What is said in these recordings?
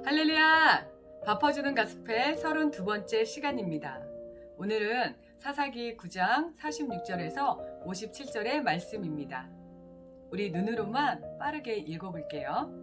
할렐루야! 밥 퍼주는 가스펠 32번째 시간입니다. 오늘은 사사기 9장 46절에서 57절의 말씀입니다. 우리 눈으로만 빠르게 읽어볼게요.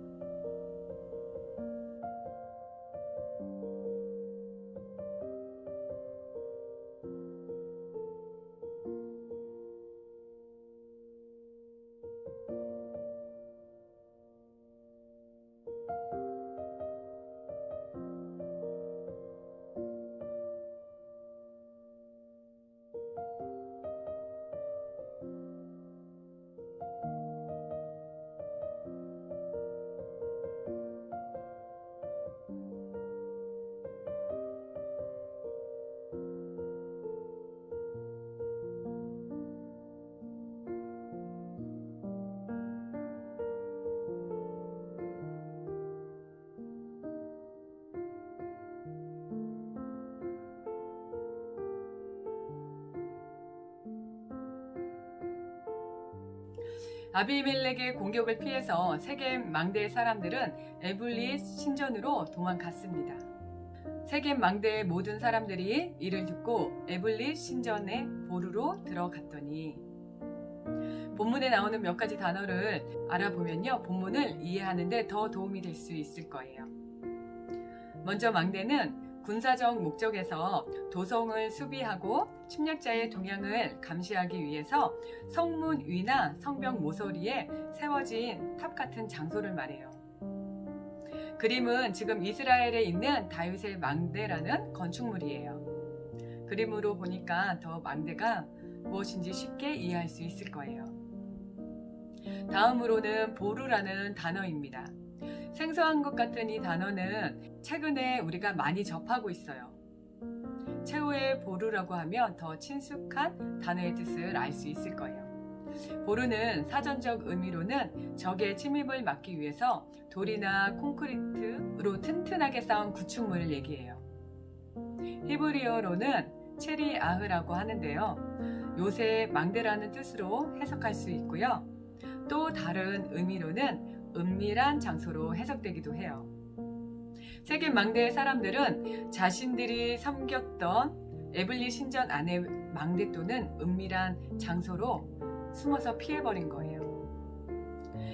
아비멜렉의 공격을 피해서 세겜 망대의 사람들은 에블릿 신전으로 도망갔습니다. 세겜 망대의 모든 사람들이 이를 듣고 에블릿 신전의 보루로 들어갔더니, 본문에 나오는 몇 가지 단어를 알아보면요, 본문을 이해하는 데 더 도움이 될 수 있을 거예요. 먼저 망대는 군사적 목적에서 도성을 수비하고 침략자의 동향을 감시하기 위해서 성문 위나 성벽 모서리에 세워진 탑 같은 장소를 말해요. 그림은 지금 이스라엘에 있는 다윗의 망대라는 건축물이에요. 그림으로 보니까 더 망대가 무엇인지 쉽게 이해할 수 있을 거예요. 다음으로는 보루라는 단어입니다. 생소한 것 같은 이 단어는 최근에 우리가 많이 접하고 있어요. 최후의 보루라고 하면 더 친숙한 단어의 뜻을 알 수 있을 거예요. 보루는 사전적 의미로는 적의 침입을 막기 위해서 돌이나 콘크리트로 튼튼하게 쌓은 구축물을 얘기해요. 히브리어로는 체리아흐라고 하는데요, 요새 망대라는 뜻으로 해석할 수 있고요, 또 다른 의미로는 은밀한 장소로 해석되기도 해요. 세겜 망대의 사람들은 자신들이 섬겼던 에블릿 신전 안의 망대 또는 은밀한 장소로 숨어서 피해버린 거예요.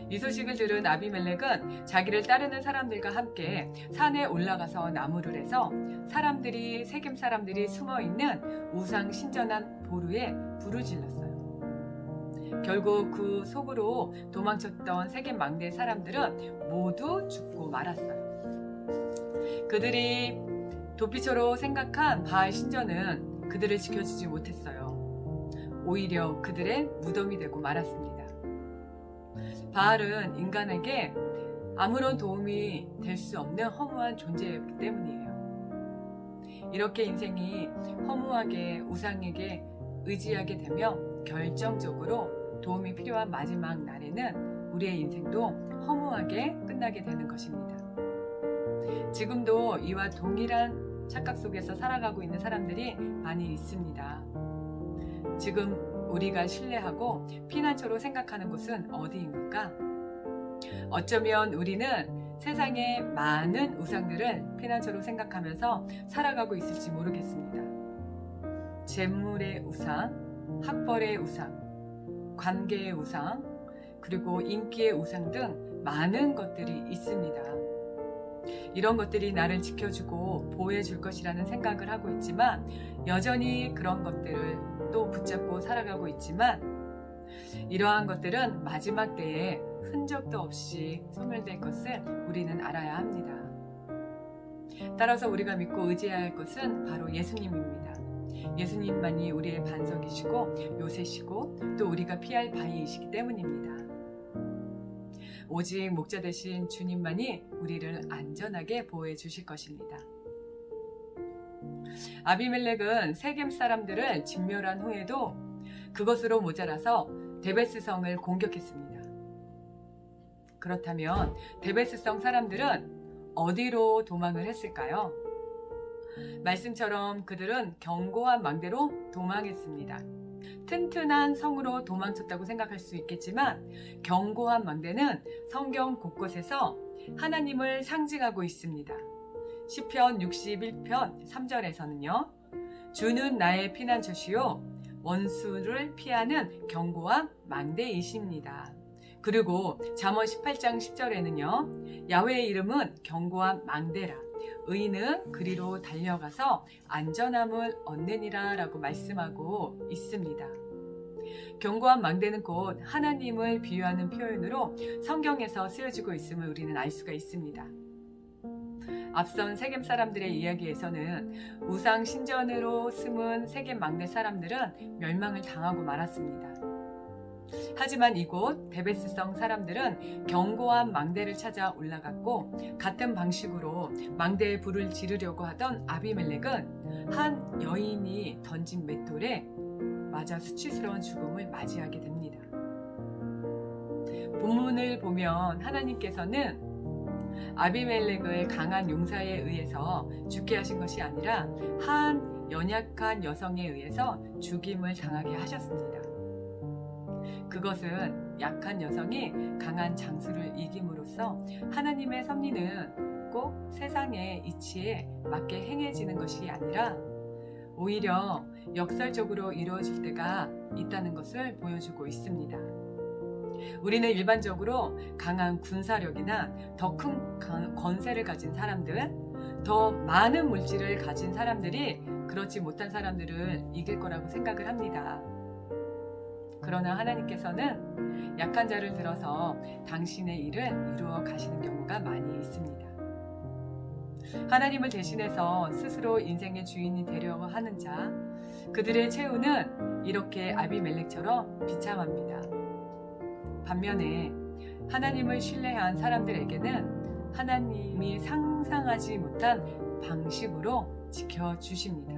이 소식을 들은 아비멜렉은 자기를 따르는 사람들과 함께 산에 올라가서 나무를 해서 세겜 사람들이 숨어있는 우상 신전한 보루에 불을 질렀어요. 결국 그 속으로 도망쳤던 세겜 망대 사람들은 모두 죽고 말았어요. 그들이 도피처로 생각한 바알 신전은 그들을 지켜주지 못했어요. 오히려 그들의 무덤이 되고 말았습니다. 바알은 인간에게 아무런 도움이 될 수 없는 허무한 존재였기 때문이에요. 이렇게 인생이 허무하게 우상에게 의지하게 되면 결정적으로 도움이 필요한 마지막 날에는 우리의 인생도 허무하게 끝나게 되는 것입니다. 지금도 이와 동일한 착각 속에서 살아가고 있는 사람들이 많이 있습니다. 지금 우리가 신뢰하고 피난처로 생각하는 곳은 어디입니까? 어쩌면 우리는 세상의 많은 우상들을 피난처로 생각하면서 살아가고 있을지 모르겠습니다. 재물의 우상, 학벌의 우상, 관계의 우상, 그리고 인기의 우상 등 많은 것들이 있습니다. 이런 것들이 나를 지켜주고 보호해줄 것이라는 생각을 하고 있지만, 여전히 그런 것들을 또 붙잡고 살아가고 있지만, 이러한 것들은 마지막 때에 흔적도 없이 소멸될 것을 우리는 알아야 합니다. 따라서 우리가 믿고 의지해야 할 것은 바로 예수님입니다. 예수님만이 우리의 반석이시고 요새시고 또 우리가 피할 바위이시기 때문입니다. 오직 목자 되신 주님만이 우리를 안전하게 보호해 주실 것입니다. 아비멜렉은 세겜 사람들을 진멸한 후에도 그것으로 모자라서 데베스성을 공격했습니다. 그렇다면 데베스성 사람들은 어디로 도망을 했을까요? 말씀처럼 그들은 견고한 망대로 도망했습니다. 튼튼한 성으로 도망쳤다고 생각할 수 있겠지만 견고한 망대는 성경 곳곳에서 하나님을 상징하고 있습니다. 시편 61편 3절에서는요. 주는 나의 피난처시요 원수를 피하는 견고한 망대이십니다. 그리고 잠언 18장 10절에는요. 야훼의 이름은 견고한 망대라. 의인은 그리로 달려가서 안전함을 얻느니라 라고 말씀하고 있습니다. 견고한 망대는 곧 하나님을 비유하는 표현으로 성경에서 쓰여지고 있음을 우리는 알 수가 있습니다. 앞선 세겜 사람들의 이야기에서는 우상 신전으로 숨은 세겜 망대 사람들은 멸망을 당하고 말았습니다. 하지만 이곳 데베스성 사람들은 견고한 망대를 찾아 올라갔고 같은 방식으로 망대에 불을 지르려고 하던 아비멜렉은 한 여인이 던진 맷돌에 맞아 수치스러운 죽음을 맞이하게 됩니다. 본문을 보면 하나님께서는 아비멜렉을 강한 용사에 의해서 죽게 하신 것이 아니라 한 연약한 여성에 의해서 죽임을 당하게 하셨습니다. 그것은 약한 여성이 강한 장수를 이김으로써 하나님의 섭리는 꼭 세상의 이치에 맞게 행해지는 것이 아니라 오히려 역설적으로 이루어질 때가 있다는 것을 보여주고 있습니다. 우리는 일반적으로 강한 군사력이나 더 큰 권세를 가진 사람들, 더 많은 물질을 가진 사람들이 그렇지 못한 사람들을 이길 거라고 생각을 합니다. 그러나 하나님께서는 약한 자를 들어서 당신의 일을 이루어 가시는 경우가 많이 있습니다. 하나님을 대신해서 스스로 인생의 주인이 되려고 하는 자, 그들의 최후는 이렇게 아비멜렉처럼 비참합니다. 반면에 하나님을 신뢰한 사람들에게는 하나님이 상상하지 못한 방식으로 지켜주십니다.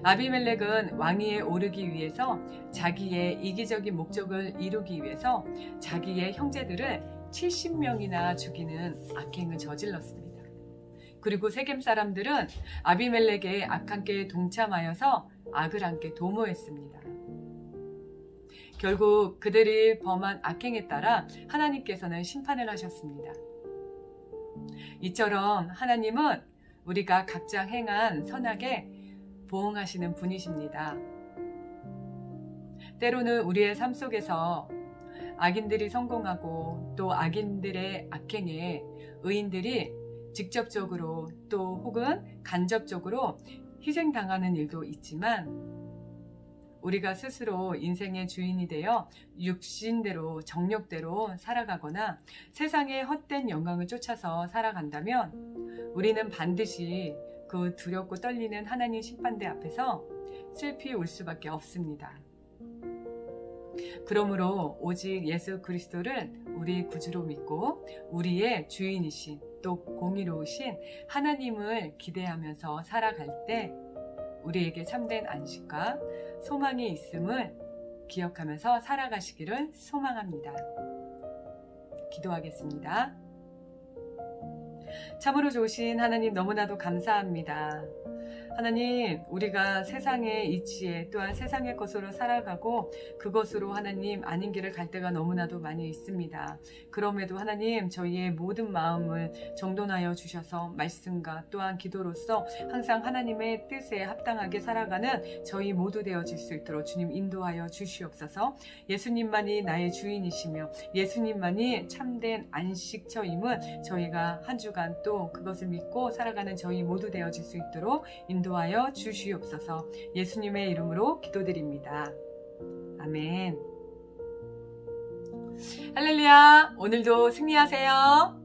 아비멜렉은 왕위에 오르기 위해서 자기의 이기적인 목적을 이루기 위해서 자기의 형제들을 70명이나 죽이는 악행을 저질렀습니다. 그리고 세겜 사람들은 아비멜렉의 악한 꾀에 동참하여서 악을 함께 도모했습니다. 결국 그들이 범한 악행에 따라 하나님께서는 심판을 하셨습니다. 이처럼 하나님은 우리가 각자 행한 선악에 보응하시는 분이십니다. 때로는 우리의 삶 속에서 악인들이 성공하고 또 악인들의 악행에 의인들이 직접적으로 또 혹은 간접적으로 희생당하는 일도 있지만 우리가 스스로 인생의 주인이 되어 육신대로 정욕대로 살아가거나 세상의 헛된 영광을 쫓아서 살아간다면 우리는 반드시 그 두렵고 떨리는 하나님 심판대 앞에서 슬피 울 수밖에 없습니다. 그러므로 오직 예수 그리스도를 우리 구주로 믿고 우리의 주인이신 또 공의로우신 하나님을 기대하면서 살아갈 때 우리에게 참된 안식과 소망이 있음을 기억하면서 살아가시기를 소망합니다. 기도하겠습니다. 참으로 좋으신 하나님 너무나도 감사합니다. 하나님, 우리가 세상의 이치에 또한 세상의 것으로 살아가고 그것으로 하나님 아닌 길을 갈 때가 너무나도 많이 있습니다. 그럼에도 하나님 저희의 모든 마음을 정돈하여 주셔서 말씀과 또한 기도로서 항상 하나님의 뜻에 합당하게 살아가는 저희 모두 되어질 수 있도록 주님 인도하여 주시옵소서. 예수님만이 나의 주인이시며 예수님만이 참된 안식처임을 저희가 한 주간 또 그것을 믿고 살아가는 저희 모두 되어질 수 있도록 인도하여 주시옵소서. 예수님의 이름으로 기도드립니다. 아멘. 할렐루야. 오늘도 승리하세요.